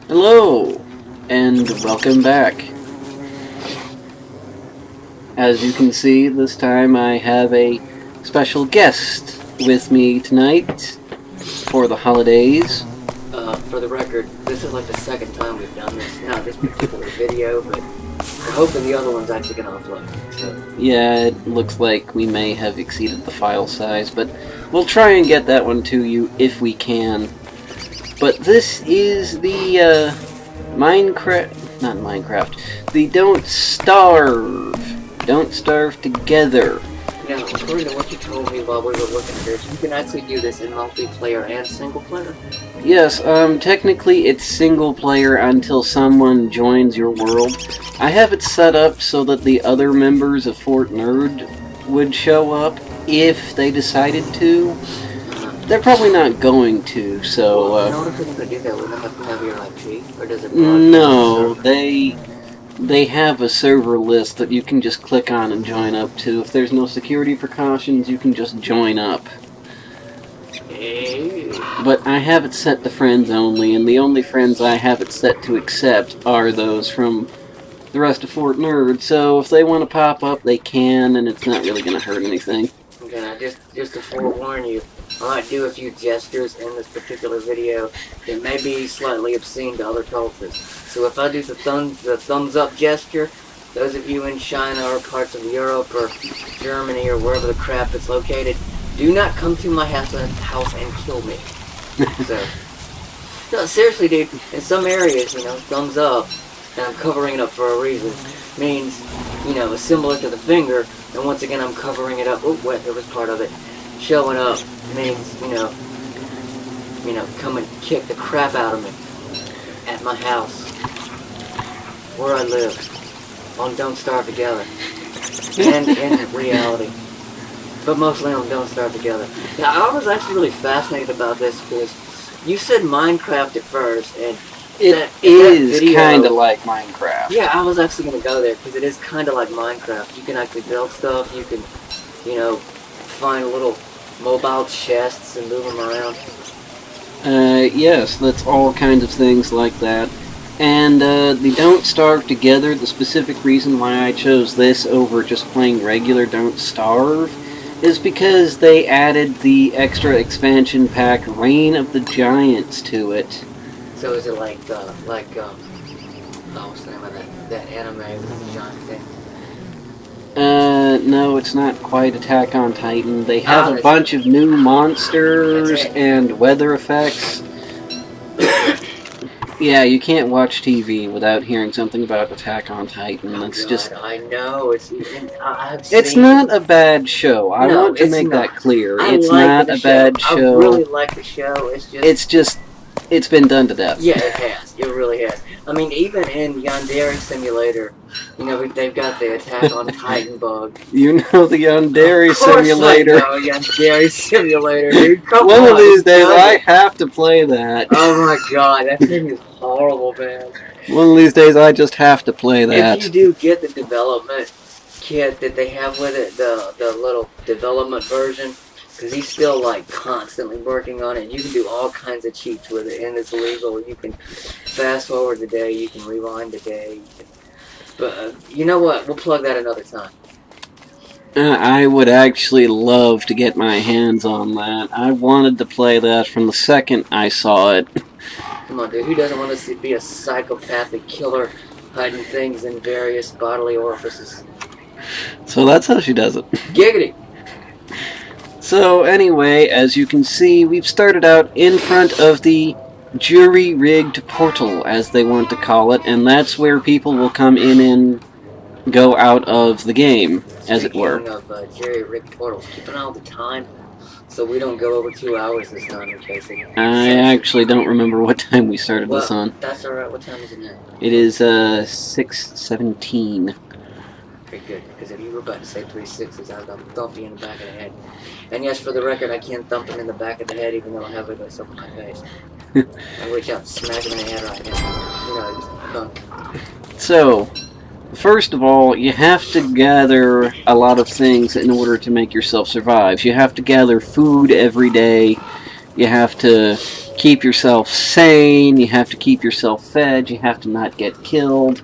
Hello, and welcome back. As you can see, this time I have a special guest with me tonight for the holidays. For the record, this is like the second time we've done this. Not this particular video, but we're hoping the other one's actually going to upload. So. Yeah, it looks like we may have exceeded the file size, but we'll try and get that one to you if we can. But this is the the Don't Starve Together. Now, according to what you told me while we were looking at this, you can actually do this in multiplayer and single player. Yes, technically it's single player until someone joins your world. I have it set up so that the other members of Fort Nerd would show up if they decided to. They're probably not going to, so... in order for them to do that, would they have to have your IP? Or does it... No, they have a server list that you can just click on and join up to. If there's no security precautions, you can just join up. But I have it set to friends only, and the only friends I have it set to accept are those from the rest of Fort Nerd, so if they want to pop up, they can, and it's not really going to hurt anything. Okay, just to forewarn you, I might do a few gestures in this particular video that may be slightly obscene to other cultures. So if I do the thumbs up gesture, those of you in China or parts of Europe or Germany or wherever the crap is located, do not come to my house and kill me. So, no, seriously, dude, in some areas, thumbs up, and I'm covering it up for a reason, means, similar to the finger, and once again I'm covering it up. Oh, wait, there was part of it. Showing up means, come and kick the crap out of me at my house, where I live, on Don't Starve Together, and in reality, but mostly on Don't Starve Together. Now, I was actually really fascinated about this because you said Minecraft at first, and it is kind of like Minecraft. Yeah, I was actually going to go there because it is kind of like Minecraft. You can actually build stuff, you can, find little mobile chests and move them around. Yes, that's all kinds of things like that. And the Don't Starve Together, the specific reason why I chose this over just playing regular Don't Starve is because they added the extra expansion pack Reign of the Giants to it. So is it like what's the name of that anime with the giant thing? No, it's not quite Attack on Titan. They have a bunch of new monsters and weather effects. Yeah, you can't watch TV without hearing something about Attack on Titan. It's just... I know, it's not a bad show. I want to make that clear. It's not a bad show. I really like the show. It's been done to death. Yeah, it has. It really has. I mean, even in Yandere Simulator, they've got the Attack on Titan bug. You know the Yandere Simulator. I know Yandere Simulator, dude. One of these days, I have to play that. Oh my god, that thing is horrible, man. One of these days, I just have to play that. If you do get the development kit that they have with it, the little development version, because he's still constantly working on it. You can do all kinds of cheats with it, and it's legal. You can fast forward the day, you can rewind the day. But you know what? We'll plug that another time. I would actually love to get my hands on that. I wanted to play that from the second I saw it. Come on, dude. Who doesn't want to be a psychopathic killer hiding things in various bodily orifices? So that's how she does it. Giggity! So anyway, as you can see, we've started out in front of the jury-rigged portal, as they want to call it, and that's where people will come in and go out of the game, as it were. Speaking of jury-rigged portals, keep an eye on the time, so we don't go over 2 hours this time in case it... I actually don't remember what time we started this on. That's alright. What time is it now? It is 6:17. Very good, because if you were about to say 3 6s, I was going to thump you in the back of the head. And yes, for the record, I can't thump him in the back of the head, even though I have it over my face. I reach out and smack him in the head right now. Just thunk. So, first of all, you have to gather a lot of things in order to make yourself survive. You have to gather food every day. You have to keep yourself sane, you have to keep yourself fed, you have to not get killed.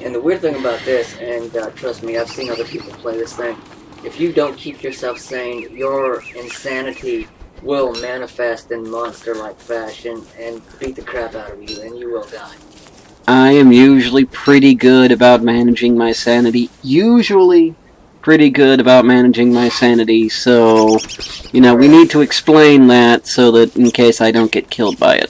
And the weird thing about this, and trust me, I've seen other people play this thing, if you don't keep yourself sane, your insanity will manifest in monster-like fashion and beat the crap out of you, and you will die. I am usually pretty good about managing my sanity. So, we need to explain that so that in case I don't get killed by it.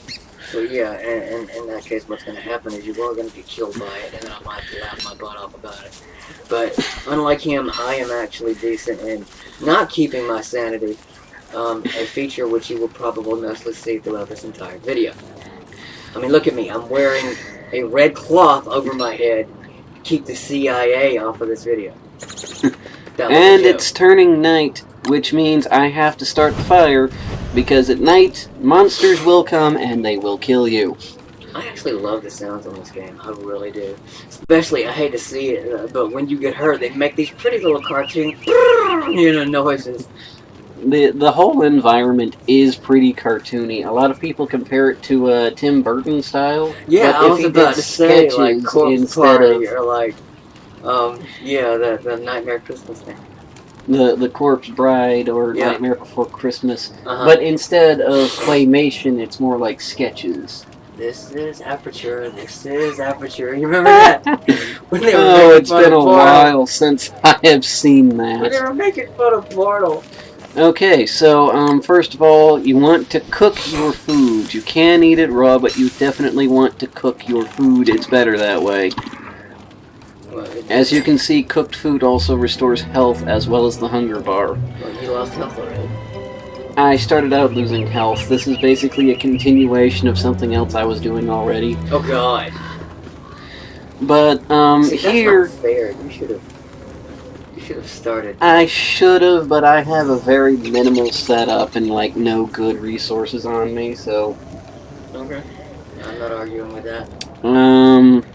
So yeah, and in that case, what's going to happen is you are going to get killed by it, and then I might laugh my butt off about it. But unlike him, I am actually decent in not keeping my sanity, a feature which you will probably mostly see throughout this entire video. I mean, look at me. I'm wearing a red cloth over my head to keep the CIA off of this video. And it's turning night, which means I have to start the fire, because at night, monsters will come and they will kill you. I actually love the sounds on this game. I really do. Especially, I hate to see it, but when you get hurt, they make these pretty little cartoon, noises. The whole environment is pretty cartoony. A lot of people compare it to Tim Burton style. Yeah, I was about to say, like, Corpse Party, or like, the Nightmare Christmas thing. The Corpse Bride, or Yeah. Nightmare Before Christmas. But instead of claymation, it's more like sketches. This is Aperture. You remember that? When they were Oh, it's been a Portal. while since I have seen that. When they were making fun of Portal. Okay, so first of all, you want to cook your food. You can eat it raw, but you definitely want to cook your food. It's better that way. As you can see, cooked food also restores health as well as the hunger bar. Well, you lost health already. I started out losing health. This is basically a continuation of something else I was doing already. Oh God. But See, here, that's not fair. You should have started. I should have, but I have a very minimal setup and like no good resources on me, so. Okay. I'm not arguing with that.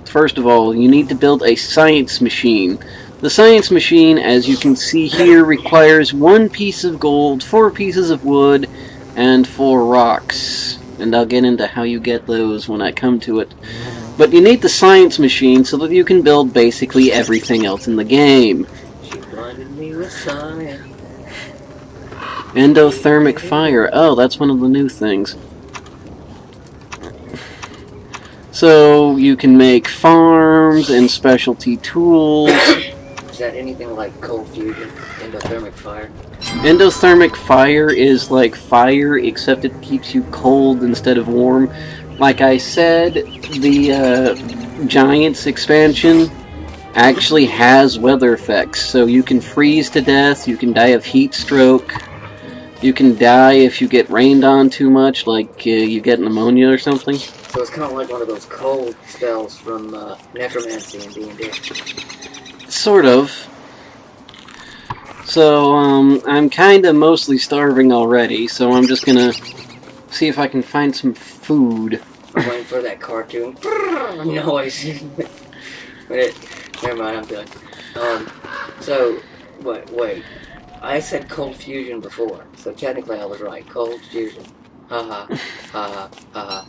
First of all, you need to build a science machine. The science machine, as you can see here, requires 1 piece of gold, 4 pieces of wood, and 4 rocks. And I'll get into how you get those when I come to it. But you need the science machine so that you can build basically everything else in the game. She blinded me with science. Endothermic fire. Oh, that's one of the new things. So you can make farms and specialty tools. Is that anything like cold fusion, endothermic fire? Endothermic fire is like fire, except it keeps you cold instead of warm. Like I said, the Giants expansion actually has weather effects. So you can freeze to death, you can die of heat stroke, you can die if you get rained on too much, like you get pneumonia or something. So it's kind of like one of those cold spells from necromancy and D&D. Sort of. So, I'm kinda mostly starving already, so I'm just gonna see if I can find some food. I'm waiting for that cartoon noise. Never mind, I'm done. So, wait. I said cold fusion before, so technically I was right. Cold fusion. Haha. Haha. Haha.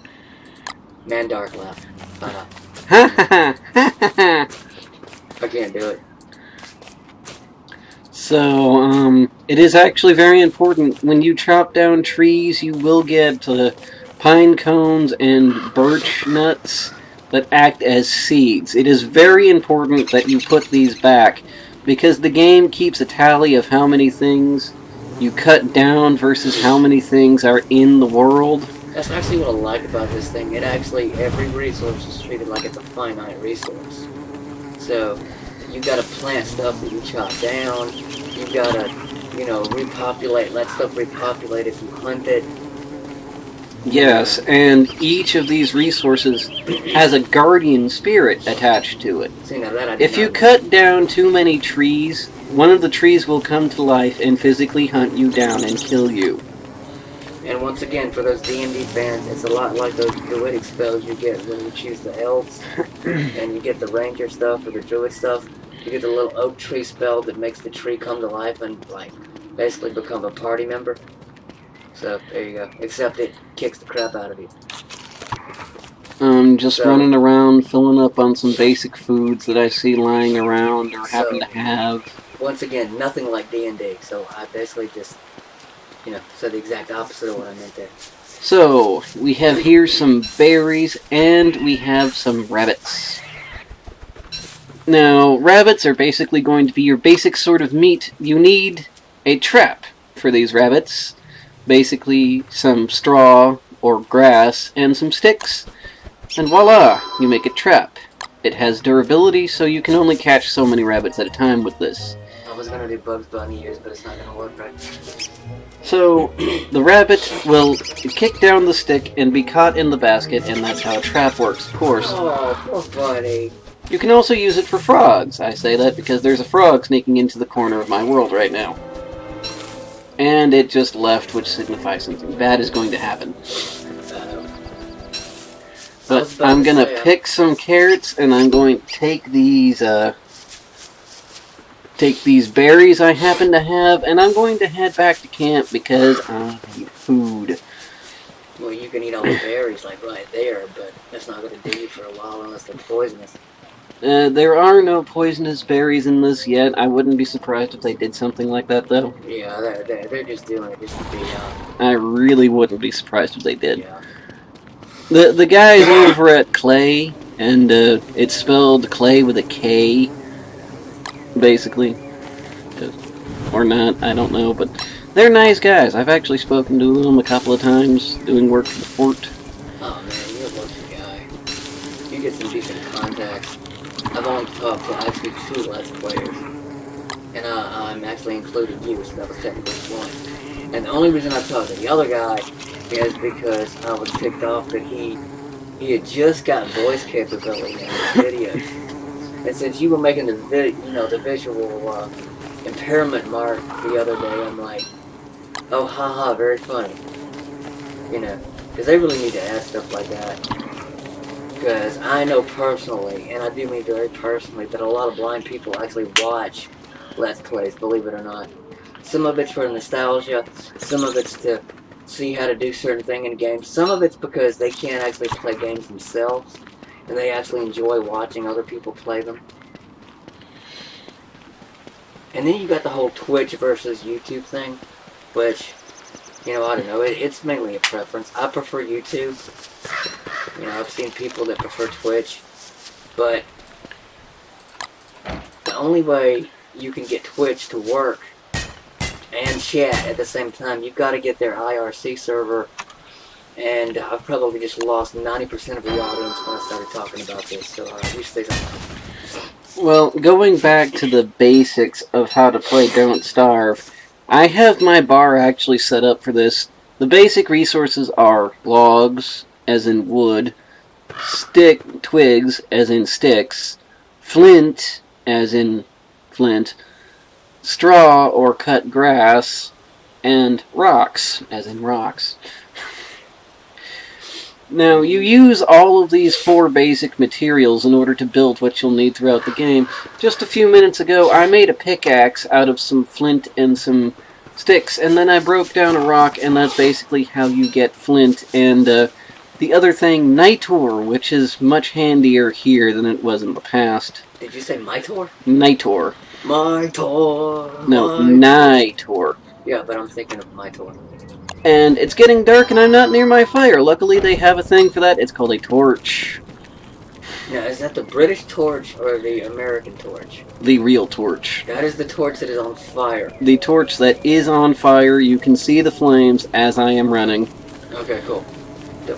Man Dark laugh. Haha. Ha ha ha! I can't do it. So, it is actually very important. When you chop down trees, you will get pine cones and birch nuts that act as seeds. It is very important that you put these back, because the game keeps a tally of how many things you cut down versus how many things are in the world. That's actually what I like about this thing. It actually, every resource is treated like it's a finite resource. So, you gotta plant stuff that you chop down. You gotta, repopulate, let stuff repopulate if you hunt it. Yes, and each of these resources has a guardian spirit attached to it. See, now that I If you cut down too many trees, one of the trees will come to life and physically hunt you down and kill you. And once again, for those D&D fans, it's a lot like those druidic spells you get when you choose the elves, and you get the ranger stuff or the druid stuff. You get the little oak tree spell that makes the tree come to life and, basically become a party member. So there you go. Except it kicks the crap out of you. Just running around, filling up on some basic foods that I see lying around or happen to have. Once again, nothing like D&D. So I basically just, said the exact opposite of what I meant there. So, we have here some berries, and we have some rabbits. Now, rabbits are basically going to be your basic sort of meat. You need a trap for these rabbits. Basically, some straw or grass and some sticks. And voila, you make a trap. It has durability, so you can only catch so many rabbits at a time with this. I was going to do Bugs Bunny ears, but it's not going to work right. So, the rabbit will kick down the stick and be caught in the basket, and that's how a trap works, of course. Oh, poor buddy. You can also use it for frogs. I say that because there's a frog sneaking into the corner of my world right now. And it just left, which signifies something bad is going to happen. But I'm going to pick some carrots, and I'm going to take these berries I happen to have, and I'm going to head back to camp because I need food. Well, you can eat all the berries like right there, but that's not going to do you for a while unless they're poisonous. There are no poisonous berries in this yet. I wouldn't be surprised if they did something like that, though. Yeah, they're just doing it just to be I really wouldn't be surprised if they did. Yeah. The guys over at Clay, and it's spelled Clay with a K, basically. Or not, I don't know, but they're nice guys. I've actually spoken to them a couple of times doing work for the fort. Oh man, you're a lucky guy. You get some decent contacts. I've only talked to actually 2 Let's Players. And I'm actually including you, so that was technically 1. And the only reason I talked to the other guy is because I was ticked off that he had just got voice capability in his videos. And since you were making the visual impairment mark the other day, I'm like, oh haha, very funny. Because they really need to add stuff like that. Because I know personally, and I do mean very personally, that a lot of blind people actually watch Let's Plays, believe it or not. Some of it's for nostalgia, some of it's to see how to do certain things in games. Some of it's because they can't actually play games themselves, and they actually enjoy watching other people play them. And then you got the whole Twitch versus YouTube thing, which, I don't know, it's mainly a preference. I prefer YouTube. I've seen people that prefer Twitch, but the only way you can get Twitch to work and chat at the same time, you've got to get their IRC server, and I've probably just lost 90% of the audience when I started talking about this, so you stay something. Well, going back to the basics of how to play Don't Starve, I have my bar actually set up for this. The basic resources are logs, as in wood, twigs, as in sticks, flint, as in flint, straw or cut grass, and rocks, as in rocks. Now, you use all of these 4 basic materials in order to build what you'll need throughout the game. Just a few minutes ago, I made a pickaxe out of some flint and some sticks, and then I broke down a rock, and that's basically how you get flint. And the other thing, Nitor, which is much handier here than it was in the past. Did you say Mitor? Nitor. Mitor. No, Nitor. Yeah, but I'm thinking of Mitor. And it's getting dark and I'm not near my fire. Luckily they have a thing for that. It's called a torch. Now, is that the British torch or the American torch? The real torch. That is the torch that is on fire. The torch that is on fire. You can see the flames as I am running. Okay, cool.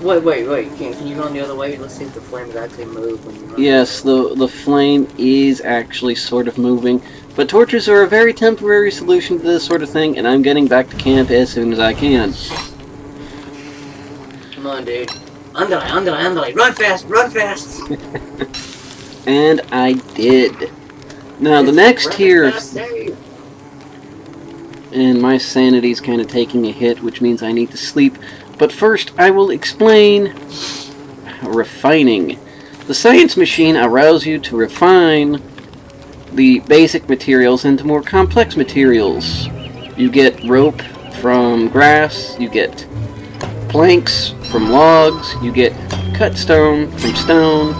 Wait. Can you run the other way? Let's see if the flames actually move when you run. Yes, the flame is actually sort of moving. But torches are a very temporary solution to this sort of thing, and I'm getting back to camp as soon as I can. Come on, dude. Andale. Run fast! And I did. Now, the next tier of... And my sanity's kind of taking a hit, which means I need to sleep. But first, I will explain refining. The science machine allows you to refine the basic materials into more complex materials. You get rope from grass, you get planks from logs, you get cut stone from stone,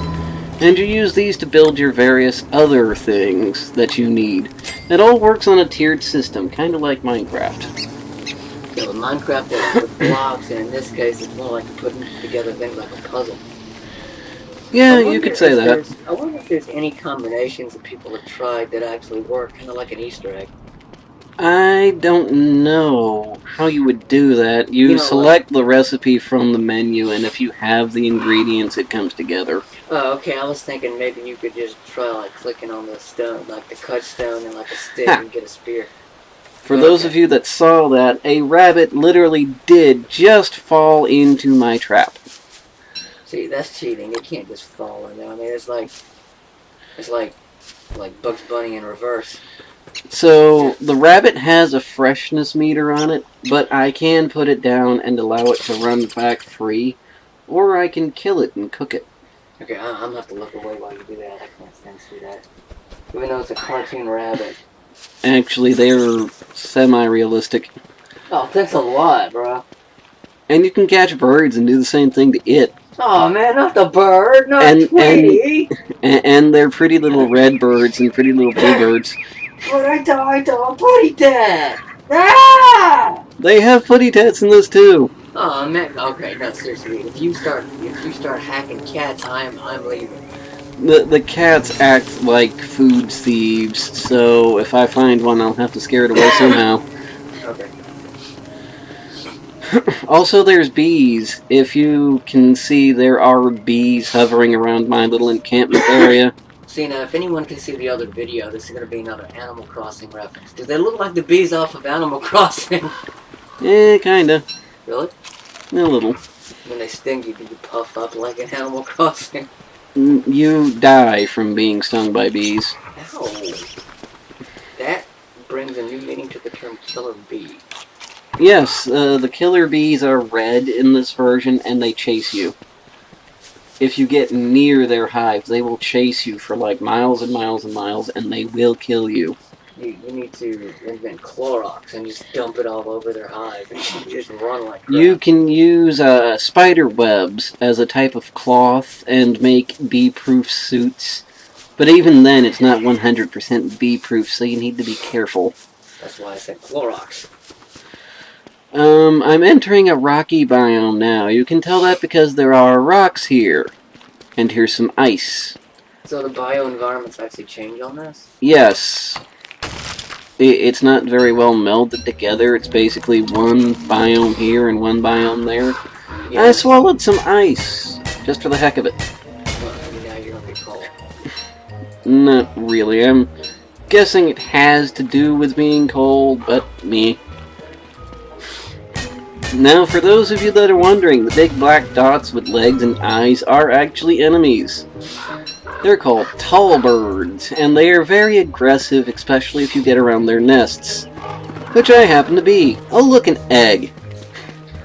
and you use these to build your various other things that you need. It all works on a tiered system, kind of like Minecraft. So in Minecraft there's the blocks, and in this case it's more like putting together things like a puzzle. Yeah, you could say that. I wonder if there's any combinations that people have tried that actually work, kind of like an Easter egg. I don't know how you would do that. You select the recipe from the menu, and if you have the ingredients, it comes together. Oh, okay. I was thinking maybe you could just try like clicking on the stone, like the cut stone, and like a stick, and get a spear. For those of you that saw that, a rabbit literally did just fall into my trap. See, that's cheating. It can't just fall in there. I mean, it's like Bugs Bunny in reverse. So, the rabbit has a freshness meter on it, but I can put it down and allow it to run back free, or I can kill it and cook it. Okay, I'm going to have to look away while you do that. I can't stand to see that. Even though it's a cartoon rabbit. Actually, they're semi-realistic. Oh, thanks a lot, bro. And you can catch birds and do the same thing to it. Oh, man, not the bird, not Tweety! And they're pretty little red birds and pretty little blue birds. But I died, putty tat! Ah! They have putty tats in this too. Oh man, okay, no, seriously, if you start hacking cats, I'm leaving. The cats act like food thieves, so if I find one, I'll have to scare it away somehow. Okay. Also, there's bees. If you can see, there are bees hovering around my little encampment area. See, now, if anyone can see the other video, this is going to be another Animal Crossing reference. Do they look like the bees off of Animal Crossing? Kinda. Really? A little. When they sting you, do you puff up like in Animal Crossing? You die from being stung by bees. Ow. That brings a new meaning to the term killer bee. Yes, the killer bees are red in this version, and they chase you. If you get near their hives, they will chase you for like miles and miles and miles, and they will kill you. You need to invent Clorox and just dump it all over their hive and just run like crap. You can use spider webs as a type of cloth and make bee-proof suits. But even then, it's not 100% bee-proof, so you need to be careful. That's why I said Clorox. I'm entering a rocky biome now. You can tell that because there are rocks here. And here's some ice. So the bioenvironments actually change on this? Yes. It's not very well melded together. It's basically one biome here and one biome there. Yeah. I swallowed some ice, just for the heck of it. Well, now you're gonna be cold. Not really. I'm guessing it has to do with being cold, but me. Now, for those of you that are wondering, the big black dots with legs and eyes are actually enemies. They're called tall birds, and they are very aggressive, especially if you get around their nests. Which I happen to be. Oh, look, an egg.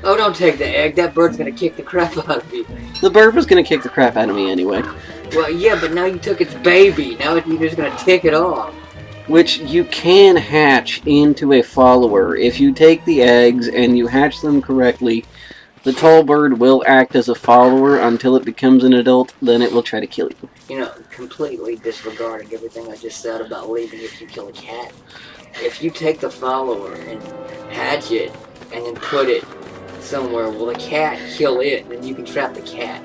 Oh, don't take the egg. That bird's gonna kick the crap out of you. The bird was gonna kick the crap out of me anyway. Well, yeah, but now you took its baby. Now you're just gonna take it off. Which you can hatch into a follower. If you take the eggs and you hatch them correctly, the tall bird will act as a follower until it becomes an adult, then it will try to kill you. You know, completely disregarding everything I just said about leaving if you kill a cat. If you take the follower and hatch it and then put it somewhere, will the cat kill it, and then you can trap the cat?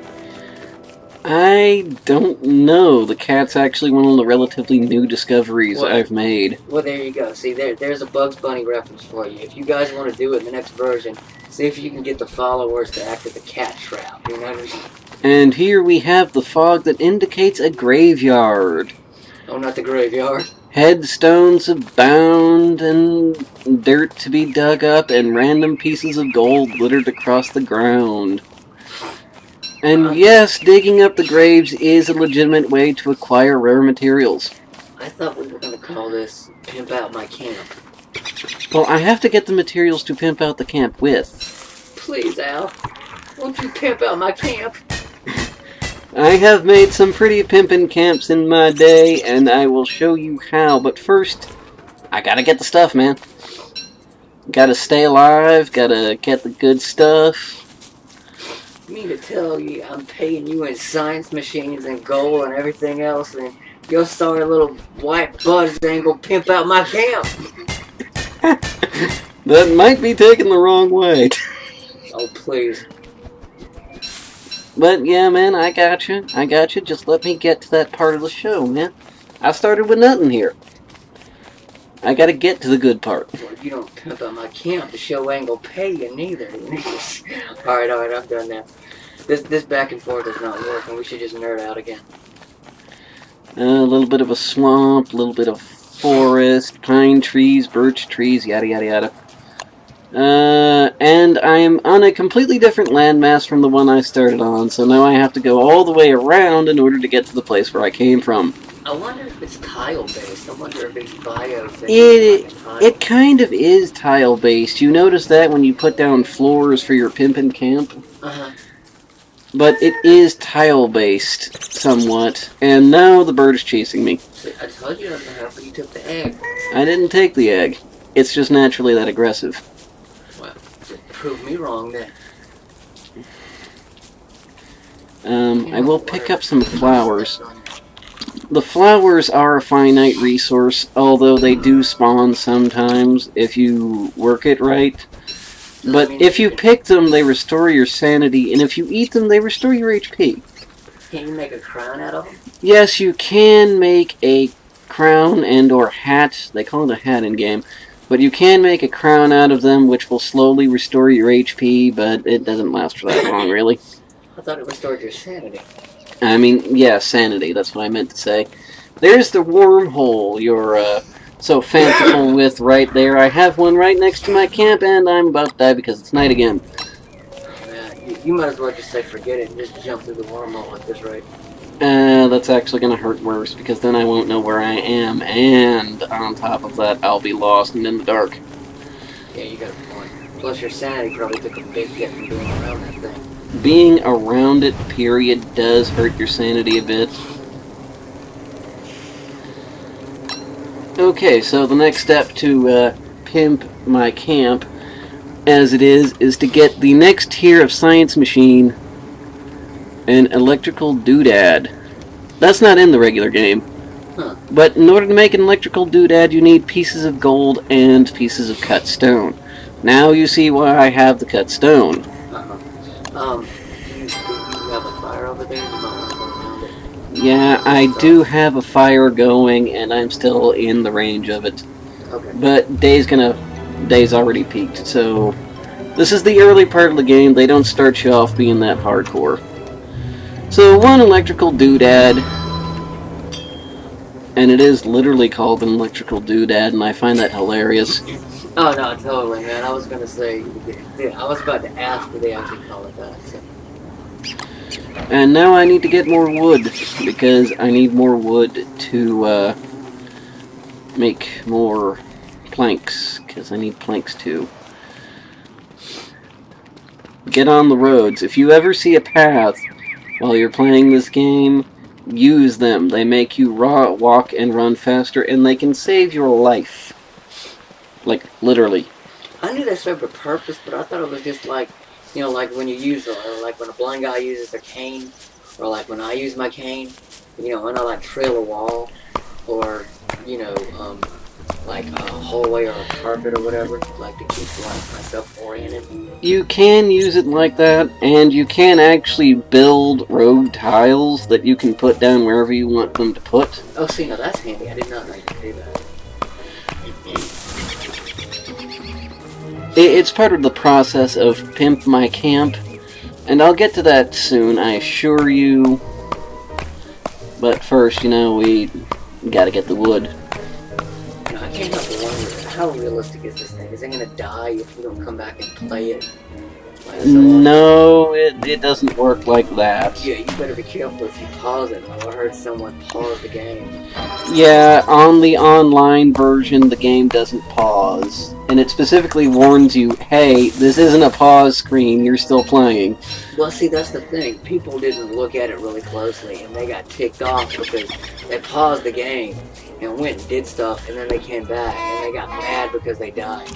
I don't know. The cat's actually one of the relatively new discoveries I've made. Well, there you go. See, there's a Bugs Bunny reference for you. If you guys want to do it in the next version, see if you can get the followers to act as a cat trap. You know what I mean? And here we have the fog that indicates a graveyard. Oh, not the graveyard. Headstones abound, and dirt to be dug up, and random pieces of gold littered across the ground. And yes, digging up the graves is a legitimate way to acquire rare materials. I thought we were going to call this Pimp Out My Camp. Well, I have to get the materials to pimp out the camp with. Please, Al. Won't you pimp out my camp? I have made some pretty pimpin' camps in my day, and I will show you how. But first, I gotta get the stuff, man. Gotta stay alive, gotta get the good stuff. You mean to tell you I'm paying you in science machines and gold and everything else, and your sorry little white buzz ain't gonna pimp out my camp? That might be taken the wrong way. Oh, please. But yeah, man, I got you. Just let me get to that part of the show, man. I started with nothing here. I gotta get to the good part. Well, if you don't pimp out my camp, the show ain't gonna pay you neither. Alright, I'm done now. This back and forth is not working. We should just nerd out again. A little bit of a swamp, a little bit of forest, pine trees, birch trees, yada yada yada. And I'm on a completely different landmass from the one I started on, so now I have to go all the way around in order to get to the place where I came from. I wonder if it's tile-based. I wonder if it's bios. It kind of is tile-based. You notice that when you put down floors for your pimpin' camp? Uh-huh. But it is tile-based, somewhat. And now the bird is chasing me. I told you not to help, but you took the egg. I didn't take the egg. It's just naturally that aggressive. Well, just prove me wrong then. I will pick up some flowers. The flowers are a finite resource, although they do spawn sometimes if you work it right. But if you pick them, they restore your sanity, and if you eat them, they restore your HP. Can you make a crown out of them? Yes, you can make a crown and or hat. They call it a hat in game. But you can make a crown out of them, which will slowly restore your HP, but it doesn't last for that long, really. I thought it restored your sanity. I mean, yeah, sanity, that's what I meant to say. There's the wormhole you're so fanciful with right there. I have one right next to my camp, and I'm about to die because it's night again. Yeah, you might as well just say forget it and just jump through the wormhole at this rate. That's actually going to hurt worse, because then I won't know where I am, and on top of that, I'll be lost and in the dark. Yeah, you got a point. Plus your sanity probably took a big hit from being around that thing. Being around it, period, does hurt your sanity a bit. Okay, so the next step to pimp my camp, as it is to get the next tier of science machine, an electrical doodad. That's not in the regular game. Huh. But in order to make an electrical doodad, you need pieces of gold and pieces of cut stone. Now you see why I have the cut stone. You have a fire over there? You might want to go around it. Yeah, I do have a fire going, and I'm still in the range of it. Okay. But day's already peaked, so this is the early part of the game. They don't start you off being that hardcore. So one electrical doodad, and it is literally called an electrical doodad, and I find that hilarious. Oh no, totally, man. I was gonna say, I was about to ask if they actually call it that. So. And now I need to get more wood, because I need more wood to make more planks, because I need planks too. Get on the roads. If you ever see a path while you're playing this game, use them. They make you walk and run faster, and they can save your life. Like, literally. I knew they served a purpose, but I thought it was just like, you know, like when you use, or like when a blind guy uses a cane, or like when I use my cane, you know, when I like trail a wall, or, you know, like a hallway or a carpet or whatever, like to keep myself oriented. You can use it like that, and you can actually build road tiles that you can put down wherever you want them to put. Oh, see, now that's handy. I did not know you could do that. It's part of the process of Pimp My Camp, and I'll get to that soon, I assure you. But first, you know, we gotta get the wood. You know, I can't help but wonder, how realistic is this thing? Is it gonna die if we don't come back and play it? No, it doesn't work like that. Yeah, you better be careful if you pause it. I heard someone pause the game. Yeah, on the online version, the game doesn't pause. And it specifically warns you, hey, this isn't a pause screen, you're still playing. Well, see, that's the thing. People didn't look at it really closely, and they got ticked off because they paused the game and went and did stuff, and then they came back, and they got mad because they died.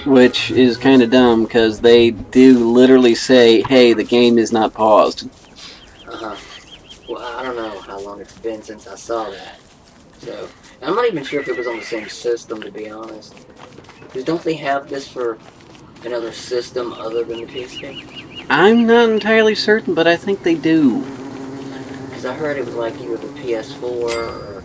which is kind of dumb because they do literally say, "Hey, the game is not paused." Uh-huh. Well, I don't know how long it's been since I saw that. So, I'm not even sure if it was on the same system, to be honest. Because don't they have this for another system other than the PC? I'm not entirely certain, but I think they do. Because I heard it was like either the PS4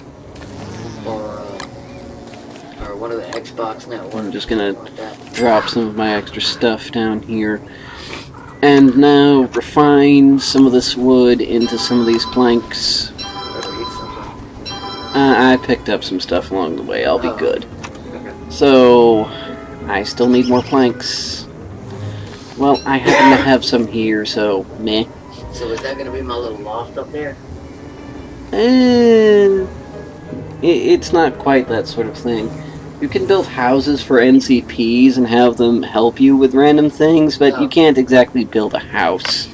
or one of the Xbox Networks. I'm just gonna like that. drop some of my extra stuff down here. And now refine some of this wood into some of these planks. I picked up some stuff along the way. I'll be good. Okay. So, I still need more planks. Well, I happen to have some here, so meh. So is that going to be my little loft up there? It's not quite that sort of thing. You can build houses for NCPs and have them help you with random things, but you can't exactly build a house.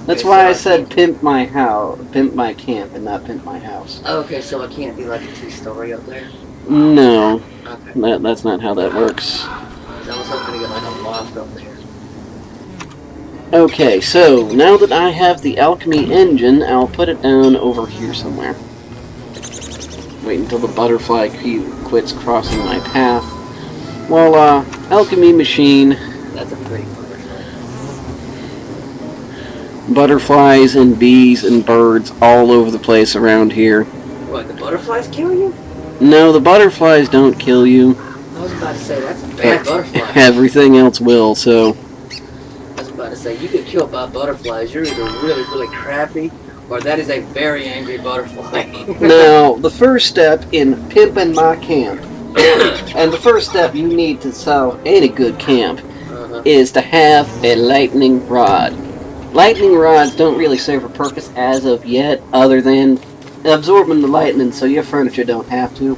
That's why I said pimp my camp, and not pimp my house. Okay, so I can't be like a 2-story up there? No, okay. That's not how that works. I was hoping to get like a loft up there. Okay, so now that I have the alchemy engine, I'll put it down over here somewhere. Wait until the butterfly quits crossing my path. Well, alchemy machine. That's a pretty butterfly. Butterflies and bees and birds all over the place around here. What, the butterflies kill you? No, the butterflies don't kill you. I was about to say, that's a bad butterfly. Everything else will, so... I was about to say, you get killed by butterflies, you're either really, really crappy, or that is a very angry butterfly. Now, the first step in pimping my camp, and the first step you need to solve any good camp, is to have a lightning rod. Lightning rods don't really serve a purpose as of yet, other than absorbing the lightning so your furniture don't have to.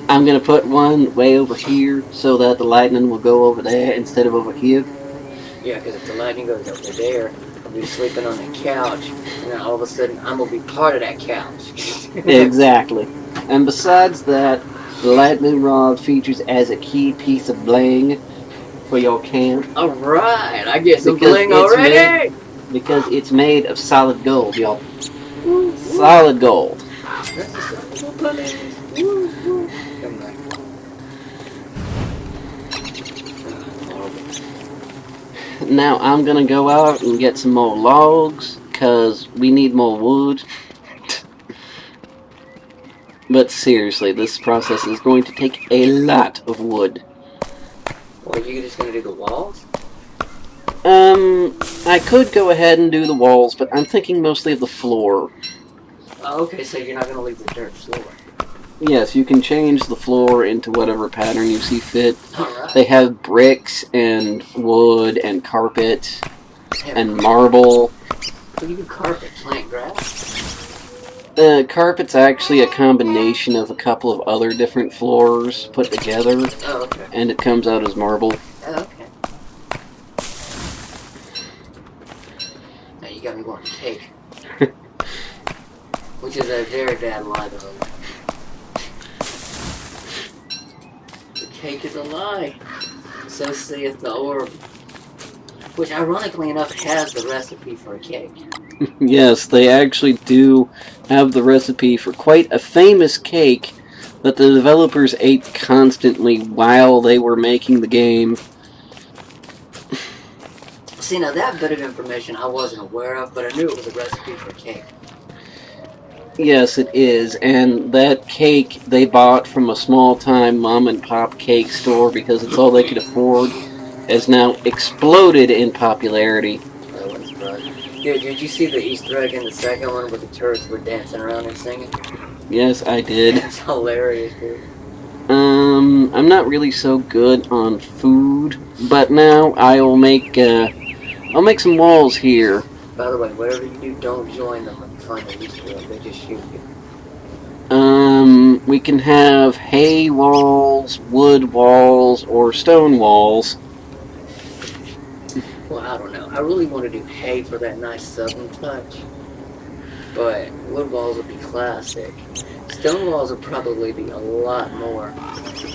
I'm going to put one way over here so that the lightning will go over there instead of over here. Yeah, because if the lightning goes over there, I'll be sleeping on the couch, and then all of a sudden I'm going to be part of that couch. Exactly. And besides that, the lightning rod features as a key piece of bling for your camp. Alright, I get some bling already! Because it's made of solid gold, y'all. Solid gold. Now I'm gonna go out and get some more logs, because we need more wood. But seriously, this process is going to take a lot of wood. Well, are you just gonna do the walls? I could go ahead and do the walls, but I'm thinking mostly of the floor. Oh, okay, so you're not gonna leave the dirt floor. Yes, you can change the floor into whatever pattern you see fit. Alright. They have bricks and wood and carpet and marble. So you can carpet, plant grass? Carpet's actually a combination of a couple of other different floors put together. Oh, okay. And it comes out as marble. Oh, okay. Now you got me wanting cake. Which is a very bad lie, though. The cake is a lie. So saith the orb. Which, ironically enough, has the recipe for a cake. Yes, they actually do have the recipe for quite a famous cake that the developers ate constantly while they were making the game. See, now that bit of information I wasn't aware of, but I knew it was a recipe for a cake. Yes, it is, and that cake they bought from a small-time mom-and-pop cake store because it's all they could afford, has now exploded in popularity. Dude, did you see the Easter egg in the second one where the turds were dancing around and singing? Yes, I did. It's hilarious, dude. I'm not really so good on food, but now I'll make some walls here. By the way, whatever you do, don't join them when you find the Easter egg. They just shoot you. We can have hay walls, wood walls, or stone walls. Well, I don't know. I really want to do hay for that nice southern touch. but wood walls would be classic. Stone walls would probably be a lot more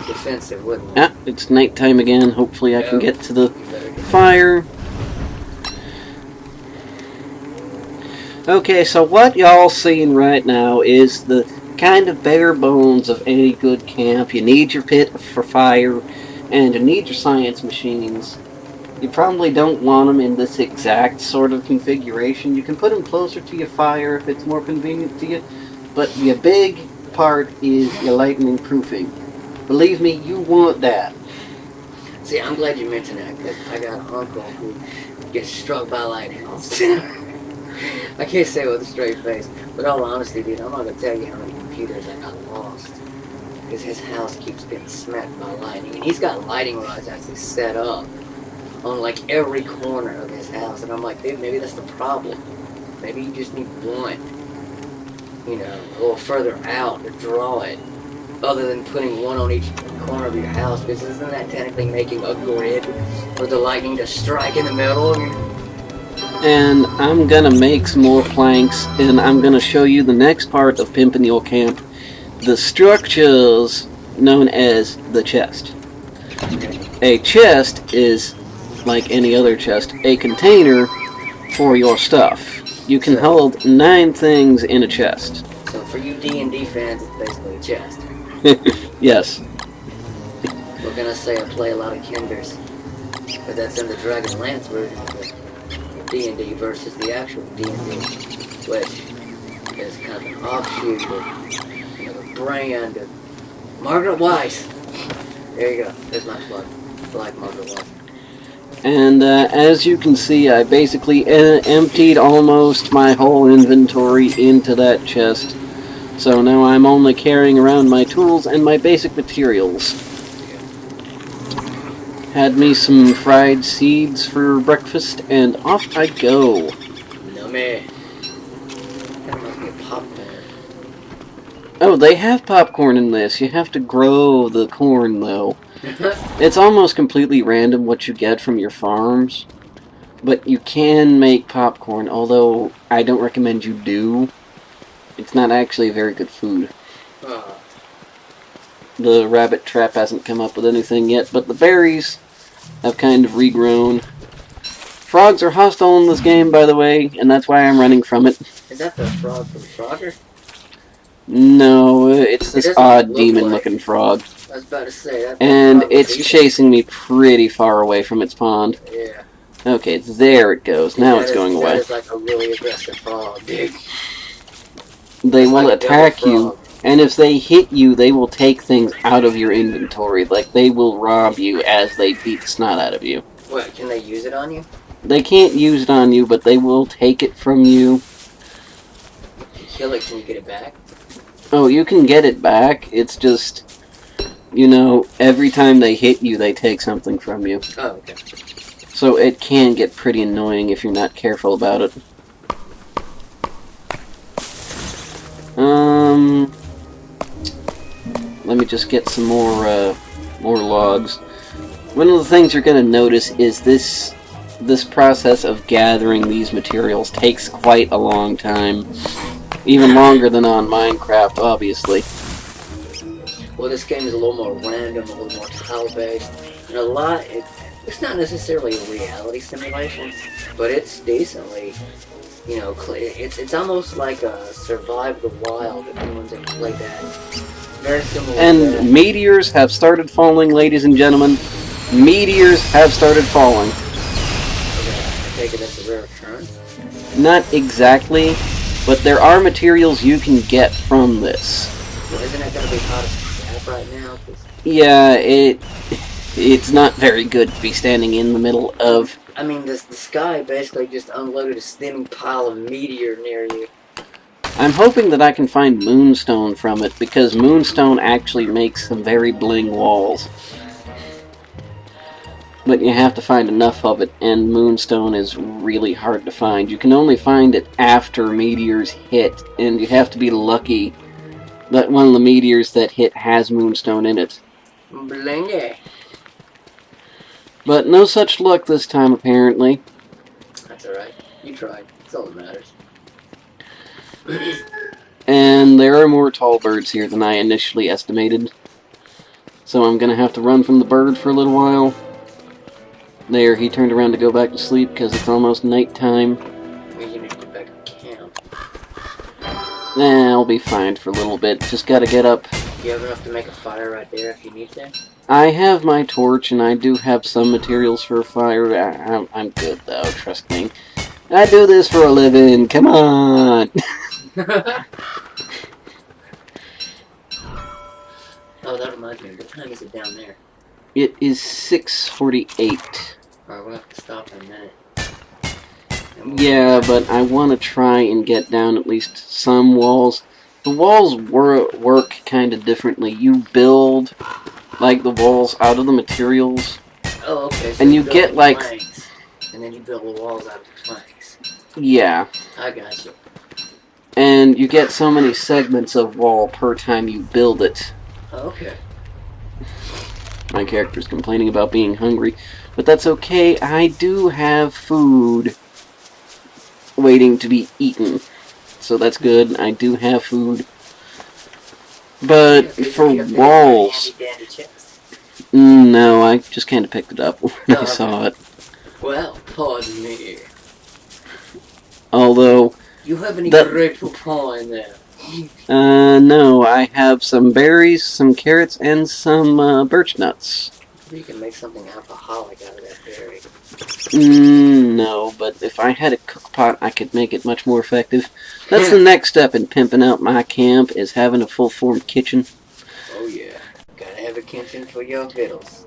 defensive, wouldn't they? Ah, it's nighttime again. Hopefully I can Yep. get to the You better get fire. Okay, so what y'all seeing right now is the kind of bare bones of any good camp. You need your pit for fire, and you need your science machines. You probably don't want them in this exact sort of configuration. You can put them closer to your fire if it's more convenient to you, but your big part is your lightning proofing. Believe me, you want that. See, I'm glad you mentioned that because I got an uncle who gets struck by lightning all the time. I can't say it with a straight face, but all honesty, dude, I'm not gonna tell you how many computers I got lost because his house keeps getting smacked by lightning, and he's got lighting rods actually set up on like every corner of his house, and I'm like, dude, maybe that's the problem. Maybe you just need one, a little further out to draw it, other than putting one on each corner of your house, because isn't that technically making a grid for the lightning to strike in the middle? And I'm gonna make some more planks, and I'm gonna show you the next part of Pimpin' Your Camp, the structures known as the chest. A chest is, like any other chest, a container for your stuff. You can hold 9 things in a chest. So for you D&D fans, it's basically a chest. Yes. We're gonna say I play a lot of Kinders, but that's in the Dragon Lance version of the D&D versus the actual D&D, which is kind of an offshoot of the brand of Margaret Weiss. There you go. There's my plug. I like Margaret Weiss. And as you can see, I basically emptied almost my whole inventory into that chest. So now I'm only carrying around my tools and my basic materials. Had me some fried seeds for breakfast, and off I go. Nummy. That must be popcorn. Oh, they have popcorn in this. You have to grow the corn, though. It's almost completely random what you get from your farms. But you can make popcorn, although I don't recommend you do. It's not actually a very good food. The rabbit trap hasn't come up with anything yet, but the berries have kind of regrown. Frogs are hostile in this game, by the way, and that's why I'm running from it. Is that the frog from Frogger? No, it's this odd demon-looking frog. I was about to say that. And it's chasing me pretty far away from its pond. Yeah. Okay, there it goes. Now it's going away. That is like a really aggressive frog, dude. They will attack you, and if they hit you, they will take things out of your inventory. Like, they will rob you as they beat the snot out of you. What, can they use it on you? They can't use it on you, but they will take it from you. If you kill it, can you get it back? Oh, you can get it back. It's just, every time they hit you, they take something from you. Oh, okay. So it can get pretty annoying if you're not careful about it. Let me just get some more logs. One of the things you're going to notice is this process of gathering these materials takes quite a long time. Even longer than on Minecraft, obviously. Well, this game is a little more random, a little more tile-based, and it's not necessarily a reality simulation, but it's decently, it's almost like a Survive the Wild, if anyone's ever played that. Very similar to that. And meteors have started falling, ladies and gentlemen. Meteors have started falling. Okay, I take it that's a rare occurrence? Not exactly, but there are materials you can get from this. Well, isn't that going to be hot as crap right now? Yeah, it's not very good to be standing in the middle of... I mean, the sky basically just unloaded a steaming pile of meteor near you. I'm hoping that I can find moonstone from it, because moonstone actually makes some very bling walls. But you have to find enough of it, and moonstone is really hard to find. You can only find it after meteors hit, and you have to be lucky that one of the meteors that hit has moonstone in it. Bling. But no such luck this time, apparently. That's alright. You tried. That's all that matters. And there are more tall birds here than I initially estimated. So I'm gonna have to run from the bird for a little while. There, he turned around to go back to sleep because it's almost nighttime. We need to get back to camp. Nah, I'll be fine for a little bit. Just gotta get up. You have enough to make a fire right there if you need to? I have my torch and I do have some materials for a fire. I'm good though, trust me. I do this for a living, come on! Oh, that reminds me. What time is it down there? It is 6:48. Alright, we'll have to stop in a minute. Yeah, but I want to try and get down at least some walls. The walls work kind of differently. You build, like, the walls out of the materials. Oh, okay. So and you build get, the like... planks, and then you build the walls out of the planks. Yeah. I got you. And you get so many segments of wall per time you build it. Okay. My character's complaining about being hungry, but that's okay. I do have food waiting to be eaten, so that's good. I do have food. But for walls... No, I just kind of picked it up when I saw it. Well, pardon me. Although... You have any grape pie in there? No, I have some berries, some carrots, and some birch nuts. You can make something alcoholic out of that berry. No, but if I had a cook pot, I could make it much more effective. That's the next step in pimping out my camp, is having a full-formed kitchen. Oh yeah, gotta have a kitchen for your victuals.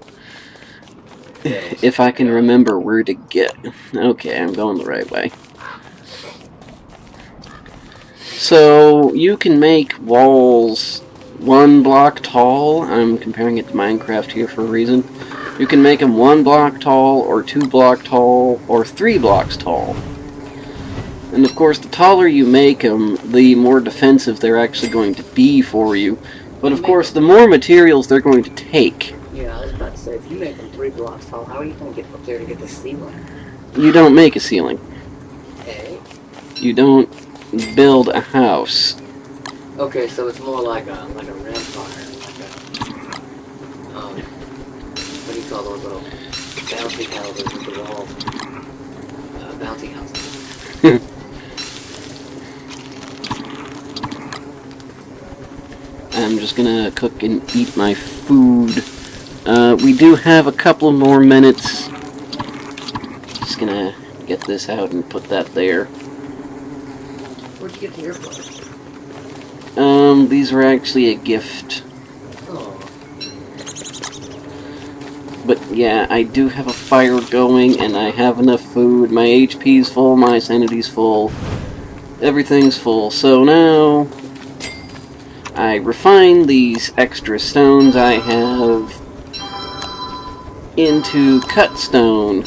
If I can remember where to get. Okay, I'm going the right way. So, you can make walls 1 block tall. I'm comparing it to Minecraft here for a reason. You can make them 1 block tall, or 2 block tall, or 3 blocks tall. And of course, the taller you make them, the more defensive they're actually going to be for you. But of course, the more materials they're going to take. Yeah, I was about to say, if you make them 3 blocks tall, how are you going to get up there to get the ceiling? You don't make a ceiling. Hey? You don't build a house. Okay, so it's more like a rampart, what do you call those little bouncy houses with the walls? Bouncy houses. I'm just gonna cook and eat my food. We do have a couple more minutes. Just gonna get this out and put that there. Where'd you get the earplugs? These were actually a gift. Oh. But yeah, I do have a fire going, and I have enough food. My HP's full, my sanity's full. Everything's full. So now, I refine these extra stones I have into cut stone.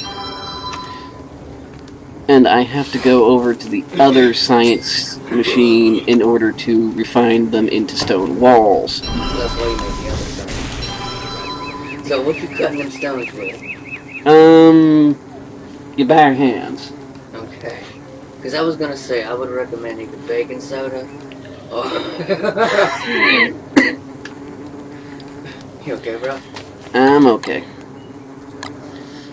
And I have to go over to the other science machine in order to refine them into stone walls. So that's why you make the other stone. So what you cutting them stones with? Your bare hands. Okay. Because I was going to say, I would recommend either baking soda or... You okay, bro? I'm okay.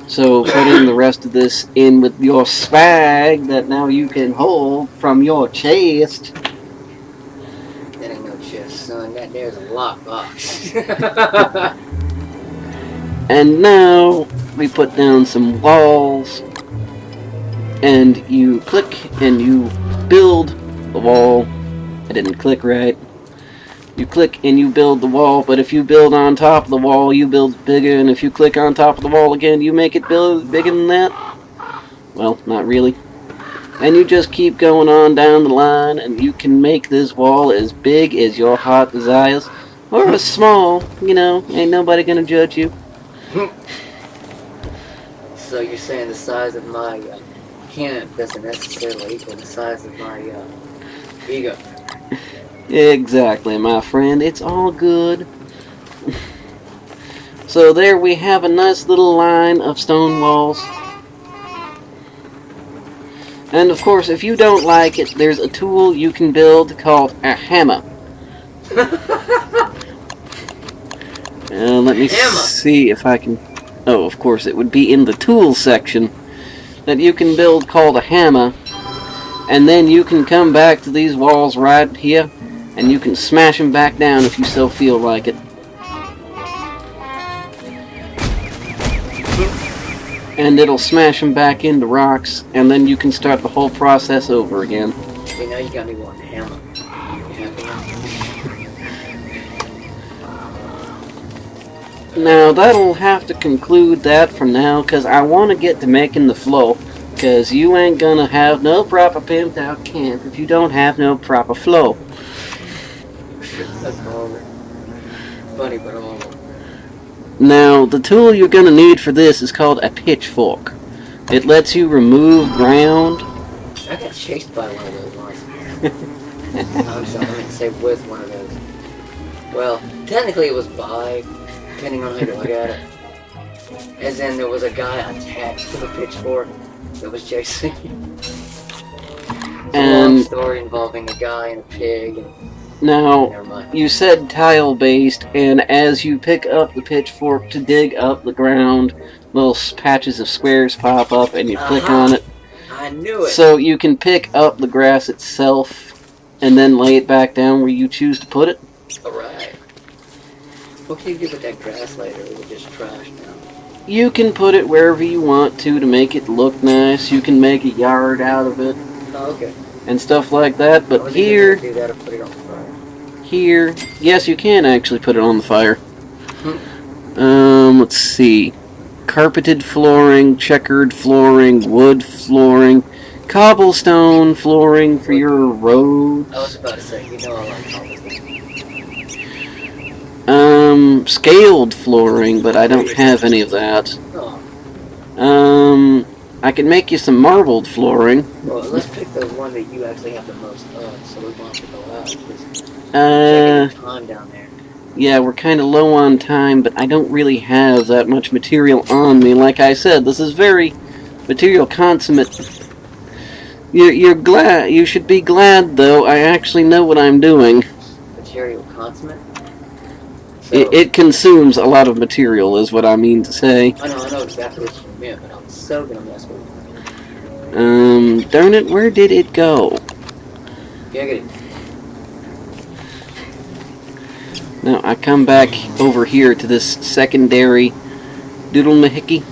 So putting the rest of this in with your swag that now you can hold from your chest. That ain't no chest, son. That there's a lockbox. And now we put down some walls. And you click and you build the wall. I didn't click right. You click and you build the wall, but if you build on top of the wall, you build bigger, and if you click on top of the wall again, you make it build bigger than that. Well, not really. And you just keep going on down the line, and you can make this wall as big as your heart desires, or as small, you know, ain't nobody gonna judge you. So you're saying the size of my camp doesn't necessarily equal the size of my ego? Exactly, my friend. It's all good. So there we have a nice little line of stone walls. And of course, if you don't like it, there's a tool you can build called a hammer. Let me Hammer. see if I can... Oh, of course, it would be in the tools section that you can build called a hammer. And then you can come back to these walls right here, and you can smash them back down if you so feel like it. And it'll smash them back into rocks, and then you can start the whole process over again. See, now you got me wanting a hammer. Now, that'll have to conclude that for now, because I want to get to making the flow. Because you ain't gonna have no proper pimped out camp if you don't have no proper flow. That's horrible. Funny, but horrible. Now, the tool you're gonna need for this is called a pitchfork. It lets you remove ground. I got chased by one of those once. I'm sorry, I meant to say with one of those. Well, technically it was by, depending on how you look at it. As in, there was a guy attached to the pitchfork that was chasing you. It's a long story involving a guy and a pig. And now, you said tile-based, and as you pick up the pitchfork to dig up the ground, little patches of squares pop up, and you click on it. I knew it. So you can pick up the grass itself, and then lay it back down where you choose to put it. Alright. What can you do with that grass later? Is it just trash now? You can put it wherever you want to make it look nice. You can make a yard out of it. Oh, okay. And stuff like that, but here... Do that or put it on the fire? Here... Yes, you can actually put it on the fire. Let's see. Carpeted flooring, checkered flooring, wood flooring, cobblestone flooring for your roads. I was about to say, you know I like cobblestone. Scaled flooring, but I don't have any of that. Oh. I can make you some marbled flooring. Well, let's pick the one that you actually have the most of, so we won't have to go out. Time down there. Yeah, we're kind of low on time, but I don't really have that much material on me. Like I said, this is very material consummate. You're glad. You should be glad, though. I actually know what I'm doing. Material consummate? So, it consumes a lot of material, is what I mean to say. I know exactly what you meant, but I'm so gonna mess with you. Darn it, where did it go? Yeah, get it. Now, I come back over here to this secondary doodle mahickey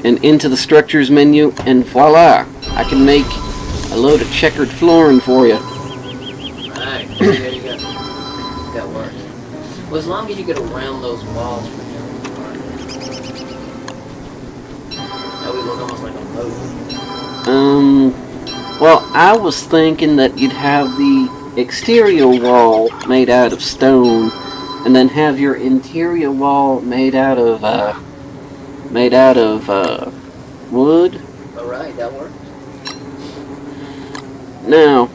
and into the structures menu, and voila! I can make a load of checkered flooring for you. Alright, there you go. That works. Well, as long as you get around those walls from here, now we look almost like a moat. Well, I was thinking that you'd have the exterior wall made out of stone, and then have your interior wall made out of wood. Alright, that works. Now,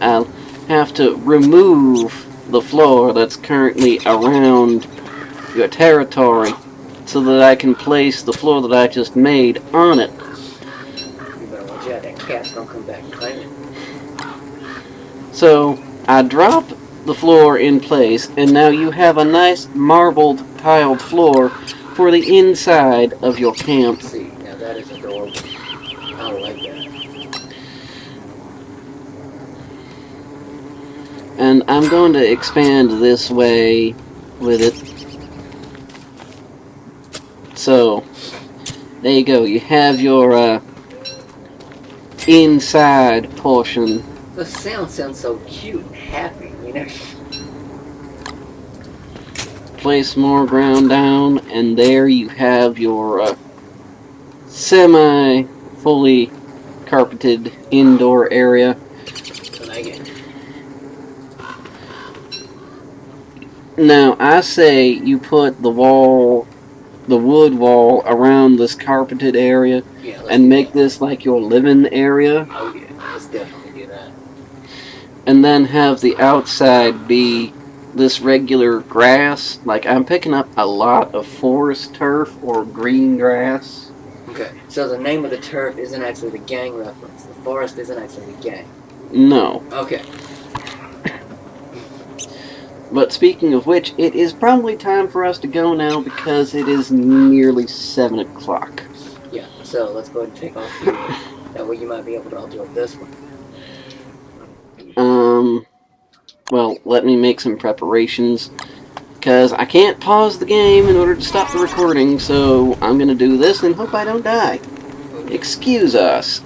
I'll have to remove the floor that's currently around your territory so that I can place the floor that I just made on it. You better watch out, that cat's gonna come back and claim it. So, I drop the floor in place, and now you have a nice marbled tiled floor for the inside of your camp. See, now that is adorable. I like that. And I'm going to expand this way with it. So, there you go. You have your inside portion. The sound sounds so cute and happy, you know? Place more ground down, and there you have your semi-fully carpeted indoor area. Now, I say you put the wood wall around this carpeted area, and make this like your living area. Oh yeah, let's definitely do that. And then have the outside be this regular grass. Like, I'm picking up a lot of forest turf or green grass. Okay, so the name of the turf isn't actually the gang reference. The forest isn't actually the gang. No. Okay. But speaking of which, it is probably time for us to go now because it is nearly 7 o'clock. Yeah, so let's go ahead and take off here. That way you might be able to upload this one. Well, let me make some preparations. Because I can't pause the game in order to stop the recording, so I'm going to do this and hope I don't die. Excuse us.